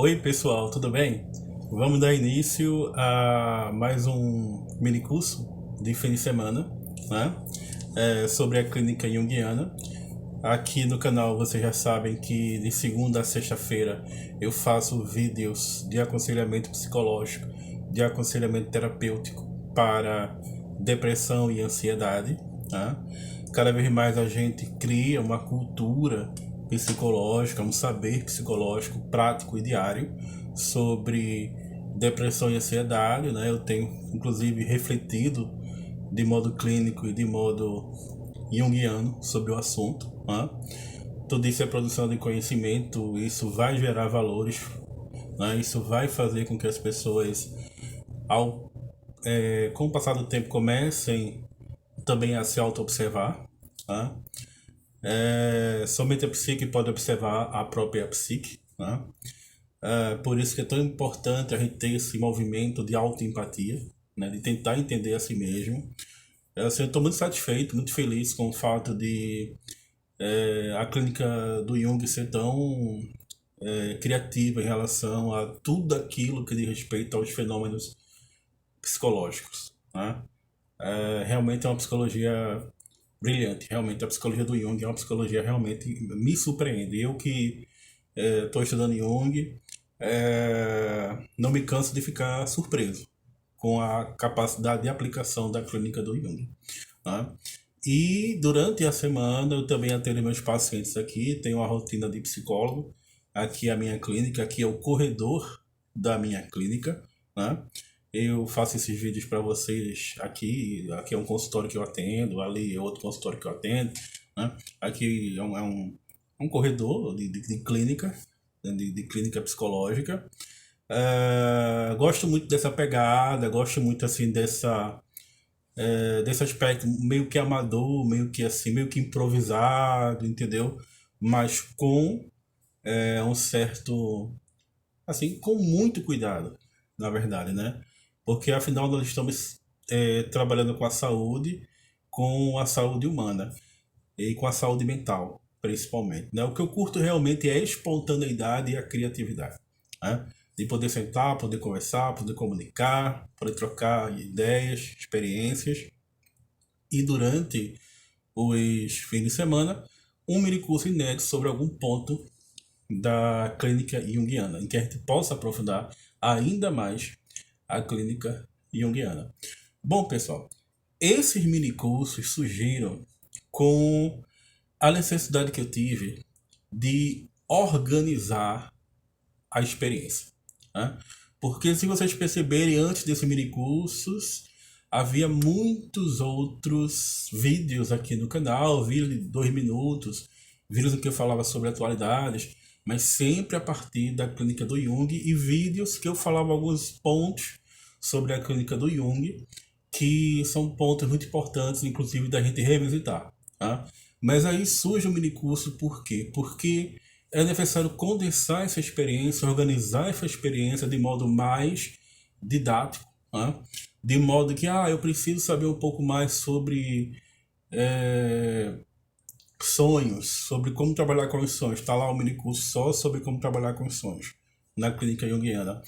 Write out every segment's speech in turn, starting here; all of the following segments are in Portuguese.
Oi, pessoal, tudo bem? Vamos dar início a mais um mini curso de fim de semana, né? Sobre a clínica junguiana. Aqui no canal vocês já sabem que de segunda a sexta-feira eu faço vídeos de aconselhamento psicológico, de aconselhamento terapêutico para depressão e ansiedade, né? Cada vez mais a gente cria uma cultura psicológica, um saber psicológico prático e diário sobre depressão e ansiedade, né? Eu tenho inclusive refletido de modo clínico e de modo junguiano sobre o assunto, né? Tudo isso é produção de conhecimento, isso vai gerar valores, né? Isso vai fazer com que as pessoas, com o passar do tempo, comecem também a se auto-observar, né? Somente a psique pode observar a própria psique, né? Por isso que é tão importante a gente ter esse movimento de autoempatia, né? De tentar entender a si mesmo. Assim, eu estou muito satisfeito, muito feliz com o fato de a clínica do Jung ser tão criativa em relação a tudo aquilo que diz respeito aos fenômenos psicológicos, né? Realmente é uma psicologia brilhante, realmente a psicologia do Jung é uma psicologia realmente me surpreende. Eu que estou estudando Jung, não me canso de ficar surpreso com a capacidade de aplicação da clínica do Jung, né? E durante a semana eu também atendo meus pacientes aqui, tenho uma rotina de psicólogo, aqui é a minha clínica, aqui é o corredor da minha clínica, né? Eu faço esses vídeos para vocês aqui é um consultório que eu atendo, ali é outro consultório que eu atendo, né? Aqui é um corredor de clínica, né? De clínica psicológica. Gosto muito dessa pegada, gosto muito assim desse aspecto meio que amador, meio que assim, meio que improvisado, entendeu? Mas com um certo, assim, com muito cuidado, na verdade, né? Porque afinal nós estamos trabalhando com a saúde humana e com a saúde mental, principalmente, né? O que eu curto realmente é a espontaneidade e a criatividade, né? De poder sentar, poder conversar, poder comunicar, poder trocar ideias, experiências. E durante os fins de semana, um mini curso inédito sobre algum ponto da clínica junguiana, em que a gente possa aprofundar ainda mais a clínica junguiana. Bom, pessoal, esses mini cursos surgiram com a necessidade que eu tive de organizar a experiência, né? Porque se vocês perceberem, antes desses mini cursos, havia muitos outros vídeos aqui no canal, vídeos de 2 minutos, vídeos em que eu falava sobre atualidades, mas sempre a partir da clínica do Jung, e vídeos que eu falava alguns pontos sobre a clínica do Jung, que são pontos muito importantes, inclusive, da gente revisitar, tá? Mas aí surge o mini curso, por quê? Porque é necessário condensar essa experiência, organizar essa experiência de modo mais didático, tá? De modo que, eu preciso saber um pouco mais sobre sonhos, sobre como trabalhar com os sonhos. Está lá um mini curso só sobre como trabalhar com os sonhos na clínica junguiana.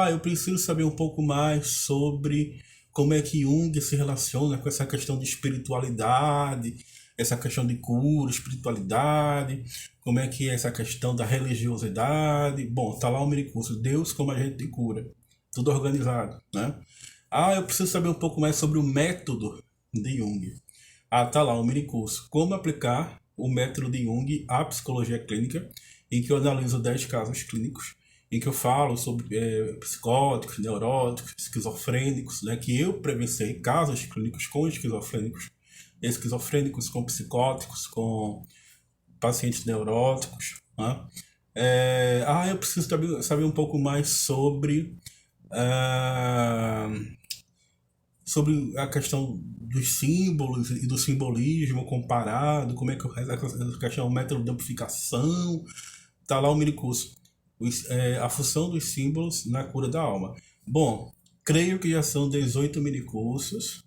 Eu preciso saber um pouco mais sobre como é que Jung se relaciona com essa questão de espiritualidade, essa questão de cura, espiritualidade, como é que é essa questão da religiosidade. Bom, tá lá o mini curso, Deus como agente de cura, tudo organizado, né? Eu preciso saber um pouco mais sobre o método de Jung. Tá lá o mini curso, como aplicar o método de Jung à psicologia clínica, em que eu analiso 10 casos clínicos, em que eu falo sobre psicóticos, neuróticos, esquizofrênicos, né, que eu presenciei casos clínicos com esquizofrênicos com psicóticos, com pacientes neuróticos, né? Eu preciso saber um pouco mais ah, sobre a questão dos símbolos e do simbolismo comparado, como é que a questão do método de amplificação, tá lá o mini curso, a função dos símbolos na cura da alma. Bom, creio que já são 18 mini cursos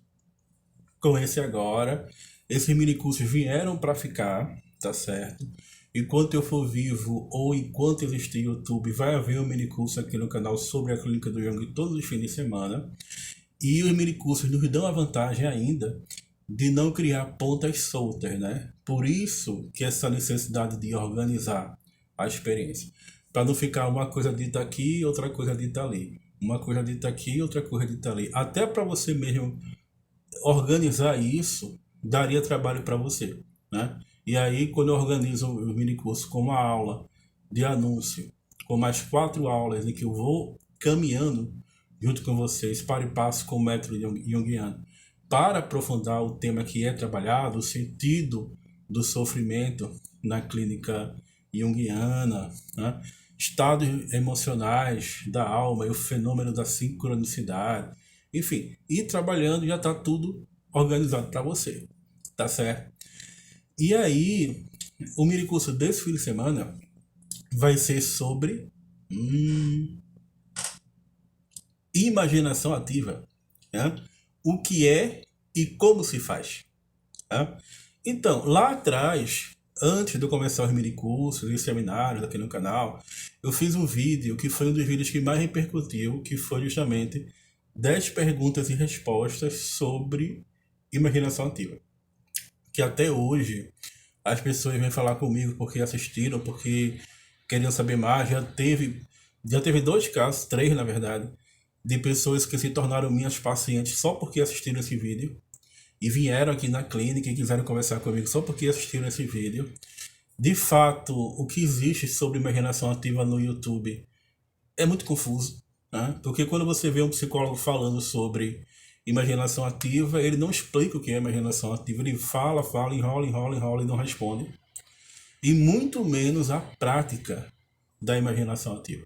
com esse agora. Esses mini cursos vieram para ficar, tá certo? Enquanto eu for vivo ou enquanto existir YouTube, vai haver um minicurso aqui no canal sobre a clínica do Jung todos os fins de semana. E os minicursos nos dão a vantagem ainda de não criar pontas soltas, né? Por isso que essa necessidade de organizar a experiência. Para não ficar uma coisa dita aqui, outra coisa dita ali. Uma coisa dita aqui, outra coisa dita ali. Até para você mesmo organizar isso, daria trabalho para você, né? E aí, quando eu organizo o minicurso com uma aula de anúncio, com mais 4 aulas em que eu vou caminhando junto com vocês, para e passo com o método junguiano, para aprofundar o tema que é trabalhado, o sentido do sofrimento na clínica junguiana, né? Estados emocionais da alma e o fenômeno da sincronicidade, enfim, e trabalhando já está tudo organizado para você, tá certo? E aí, o minicurso desse fim de semana vai ser sobre imaginação ativa, né? O que é e como se faz, tá? Então, lá atrás, antes de eu começar os minicursos e seminários aqui no canal, eu fiz um vídeo que foi um dos vídeos que mais repercutiu, que foi justamente 10 perguntas e respostas sobre imaginação ativa. Que até hoje as pessoas vêm falar comigo porque assistiram, porque queriam saber mais. Já teve 2 casos, 3 na verdade, de pessoas que se tornaram minhas pacientes só porque assistiram esse vídeo e vieram aqui na clínica e quiseram conversar comigo só porque assistiram esse vídeo. De fato, o que existe sobre imaginação ativa no YouTube é muito confuso, né? Porque quando você vê um psicólogo falando sobre imaginação ativa, ele não explica o que é imaginação ativa, ele fala, enrola e não responde. E muito menos a prática da imaginação ativa,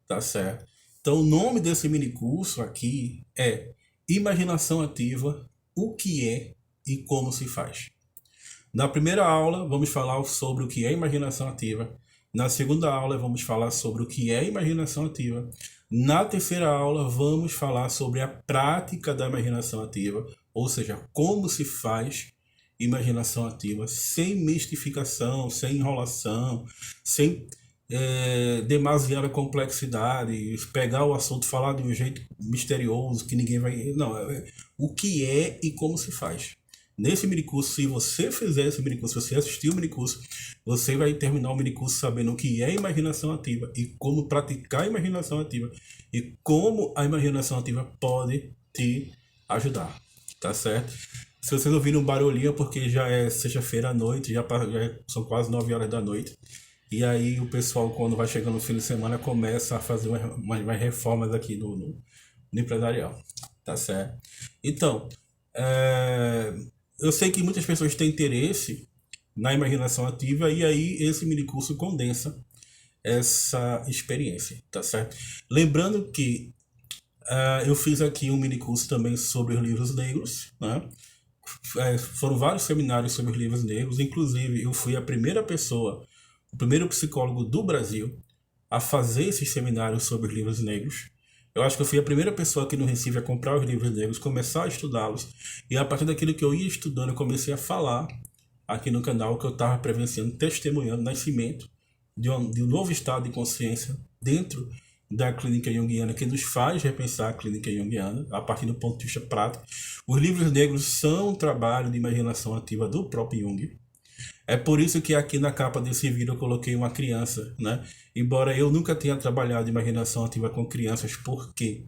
tá certo? Então, o nome desse minicurso aqui é Imaginação Ativa, o que é e como se faz. Na primeira aula, vamos falar sobre o que é imaginação ativa. Na segunda aula, vamos falar sobre o que é imaginação ativa. Na terceira aula, vamos falar sobre a prática da imaginação ativa, ou seja, como se faz imaginação ativa, sem mistificação, sem enrolação, sem demasiada complexidade, pegar o assunto, falar de um jeito misterioso que ninguém vai... Não, o que é e como se faz. Nesse minicurso, se você fizer esse minicurso, se você assistir o minicurso, você vai terminar o minicurso sabendo o que é imaginação ativa e como praticar a imaginação ativa e como a imaginação ativa pode te ajudar, tá certo? Se vocês ouviram um barulhinho é porque já é sexta-feira à noite, já são quase 9 horas da noite. E aí o pessoal, quando vai chegando no fim de semana, começa a fazer umas reformas aqui no empresarial, tá certo? Então, eu sei que muitas pessoas têm interesse na imaginação ativa e aí esse minicurso condensa essa experiência, tá certo? Lembrando que eu fiz aqui um minicurso também sobre os livros negros, né? Foram vários seminários sobre os livros negros, inclusive eu fui a primeira pessoa, o primeiro psicólogo do Brasil a fazer esses seminários sobre os livros negros. Eu acho que eu fui a primeira pessoa aqui no Recife a comprar os livros negros, começar a estudá-los, e a partir daquilo que eu ia estudando, eu comecei a falar aqui no canal que eu estava presenciando, testemunhando o nascimento de um novo estado de consciência dentro da clínica junguiana, que nos faz repensar a clínica junguiana a partir do ponto de vista prático. Os livros negros são um trabalho de imaginação ativa do próprio Jung. É por isso que aqui na capa desse vídeo eu coloquei uma criança, né? Embora eu nunca tenha trabalhado imaginação ativa com crianças. Por quê?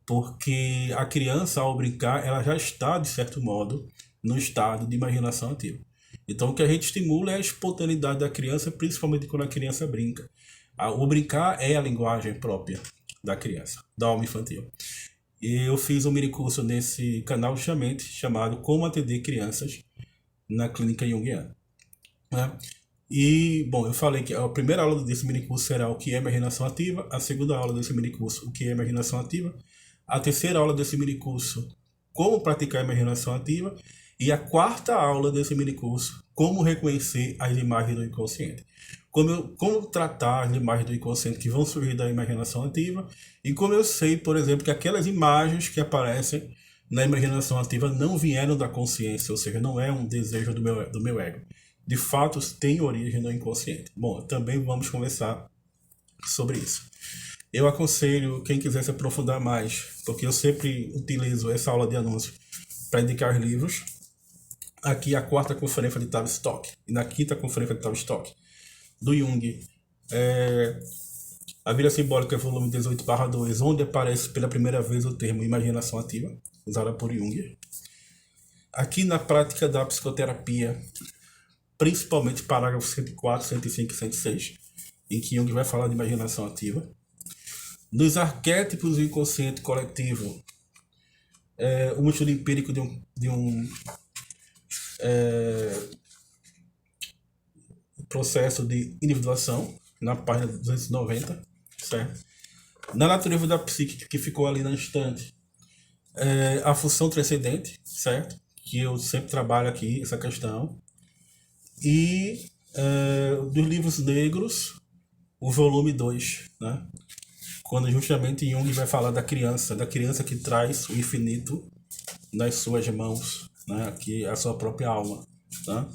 Porque a criança, ao brincar, ela já está, de certo modo, no estado de imaginação ativa. Então, o que a gente estimula é a espontaneidade da criança, principalmente quando a criança brinca. O brincar é a linguagem própria da criança, da alma infantil. E eu fiz um minicurso nesse canal justamente chamado Como Atender Crianças na Clínica Junguiana, né? E, bom, eu falei que a primeira aula desse minicurso será o que é imaginação ativa, a segunda aula desse minicurso, o que é imaginação ativa, a terceira aula desse minicurso, como praticar a imaginação ativa, e a quarta aula desse minicurso, como reconhecer as imagens do inconsciente. Como tratar as imagens do inconsciente que vão surgir da imaginação ativa, e como eu sei, por exemplo, que aquelas imagens que aparecem na imaginação ativa não vieram da consciência, ou seja, não é um desejo do meu ego. de fato tem origem no inconsciente. Bom, também vamos conversar sobre isso. Eu aconselho quem quiser se aprofundar mais, porque eu sempre utilizo essa aula de anúncio para indicar os livros. Aqui a quarta conferência de Tavistock e na quinta conferência de Tavistock do Jung, a Vida Simbólica, volume 18/2, onde aparece pela primeira vez o termo imaginação ativa, usada por Jung. Aqui na prática da psicoterapia, principalmente parágrafos 104, 105 e 106, em que Jung vai falar de imaginação ativa. Nos arquétipos do inconsciente coletivo, um estudo empírico de um processo de individuação, na página 290, certo? Na natureza da psique, que ficou ali na estante, a função transcendente, certo? Que eu sempre trabalho aqui, essa questão. E dos livros negros, o volume 2, né? Quando justamente Jung vai falar da criança que traz o infinito nas suas mãos, né? Que é a sua própria alma, né?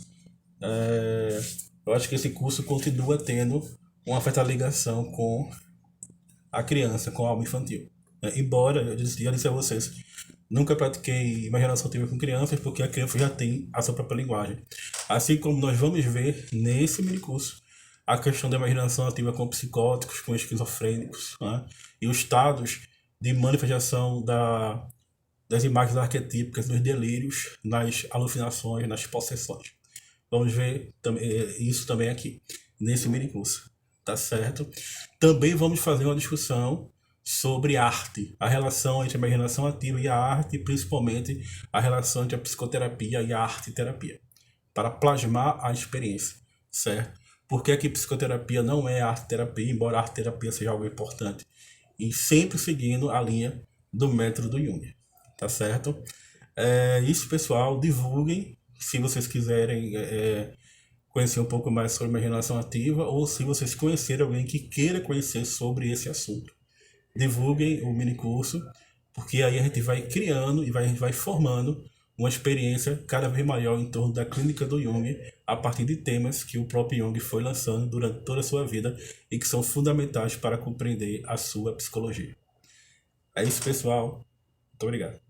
Eu acho que esse curso continua tendo uma certa ligação com a criança, com a alma infantil. Embora, eu já disse a vocês, nunca pratiquei imaginação ativa com crianças, porque a criança já tem a sua própria linguagem. Assim como nós vamos ver nesse minicurso a questão da imaginação ativa com psicóticos, com esquizofrênicos, né? E os estados de manifestação das imagens arquetípicas, nos delírios, nas alucinações, nas possessões. Vamos ver isso também aqui, nesse minicurso, tá certo? Também vamos fazer uma discussão sobre arte, a relação entre a imaginação ativa e a arte, principalmente a relação entre a psicoterapia e a arte-terapia, para plasmar a experiência, certo? Por que que psicoterapia não é arte-terapia, embora a arte-terapia seja algo importante, e sempre seguindo a linha do método do Jung, tá certo? Isso, pessoal, divulguem se vocês quiserem conhecer um pouco mais sobre imaginação ativa, ou se vocês conhecerem alguém que queira conhecer sobre esse assunto. Divulguem o minicurso, porque aí a gente vai criando e a gente vai formando uma experiência cada vez maior em torno da clínica do Jung, a partir de temas que o próprio Jung foi lançando durante toda a sua vida e que são fundamentais para compreender a sua psicologia. É isso, pessoal. Muito obrigado.